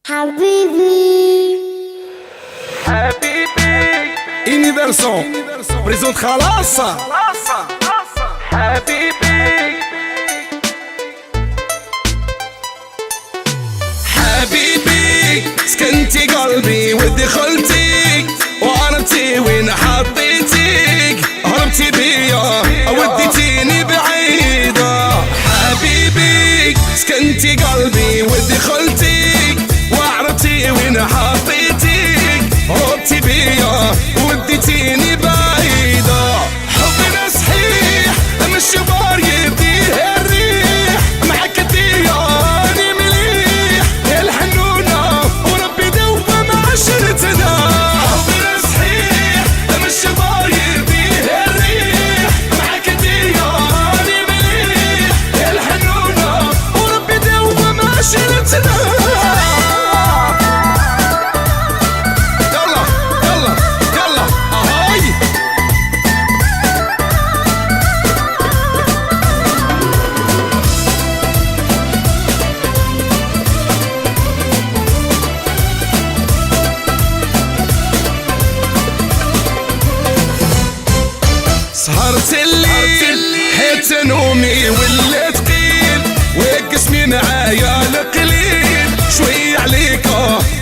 حبيبي حبيبي Universon بريزونت خلاص حبيبي حبيبي سكنتي قلبي ودخلتي وعرفتي وين حطيتيك هربتي بيا وديتيني بعيدة حبيبي سكنتي قلبي ودخلتي وعرفتي وين حطيتيك هربتي بيا وديتيني بعيدة حبنا صحيح اما الشبار يديه الريح معك دياني مليح يا الحنونة وربي دوم عشرتنا حبنا صحيح اما الشبار يديه الريح معك دياني مليح يا الحنونة وربي دوم عشرتنا سهرت الليل حيت نومي ولا ثقيل وقسمي معايا القليل شوية عليك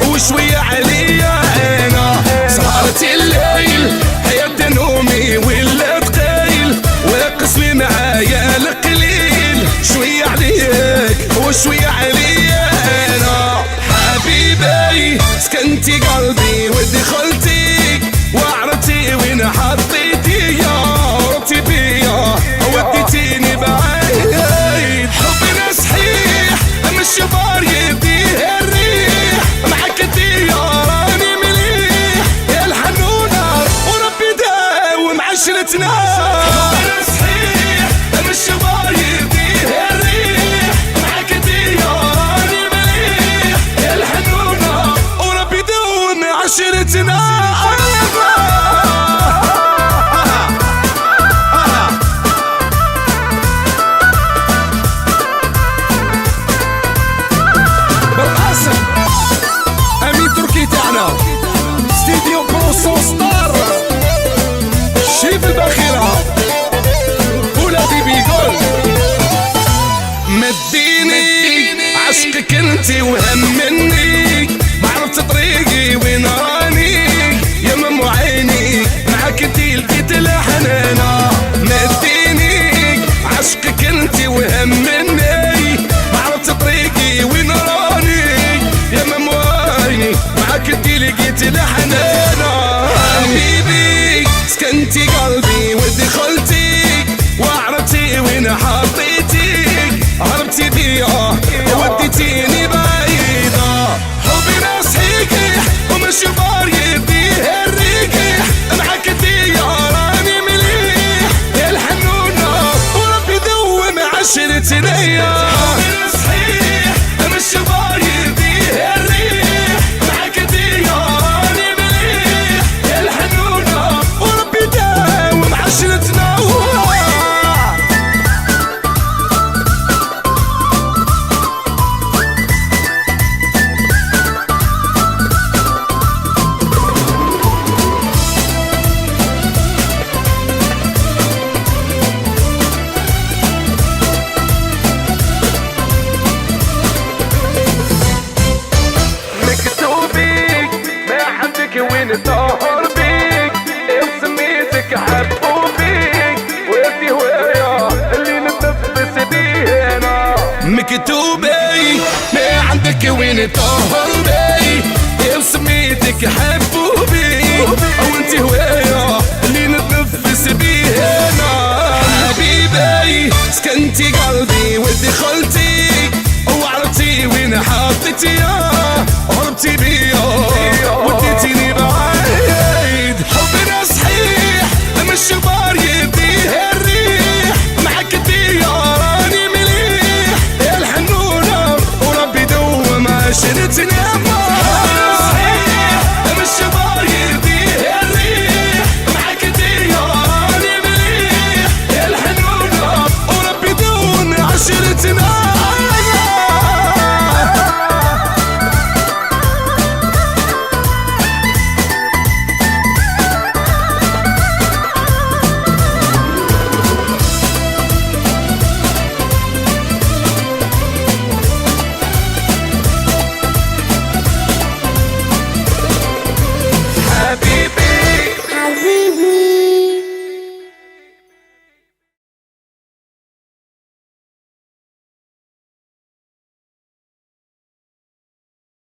وشوية عليا انا سهرت الليل حيت نومي ولا ثقيل وقسمي معايا القليل شوية عليك وشوية عليا انا حبيبي سكنتي قلبي ودخلتي وعرفتي وين حطيتي هربتي بيا وديتيني بعيد حبنا صحيح اما الشبار يديه الريح معك دياراني مليح يا الحنونة وربي داوم عشرتنا حبنا صحيح اما الشبار يديه الريح معك دياراني مليح يا الحنونة وربي داوم عشرتنا استديو بروسو ستار شيف الباخرة ولادي بيقول مديني عشقك انتي وهم مني ما عرفت طريقي وين راني يا مم عيني معاك انتي لقيت الحنانة مديني عشقك انتي وهم مني ما عرفت طريقي وين راني يا مم عيني معاك انتي لقيت الحنانة حبيبي سكنتي قلبي ودخلتي وعرفتي وين حطيتيك هربتي بيا وديتيني بعيدة حبنا صحيح وما الشبار يديه الريح معك دياراني مليح يا الحنونة وربي دوم عشرتنا حبنا صحيح وما الشبار يديه الريح معك دياراني مليح يا الحنونة وربي داوم عشرتنا وين طاهر بيك سميتك حبوا بيك وانتي هوايا اللي نتنفس بيه انا مكتوبي ما عندك وين طاهر بيك سميتك حبوا بيك وانتي هوايا اللي نتنفس بيه انا حبيبي سكنتي قلبي ودخلتي وعرفتي وين حطيتي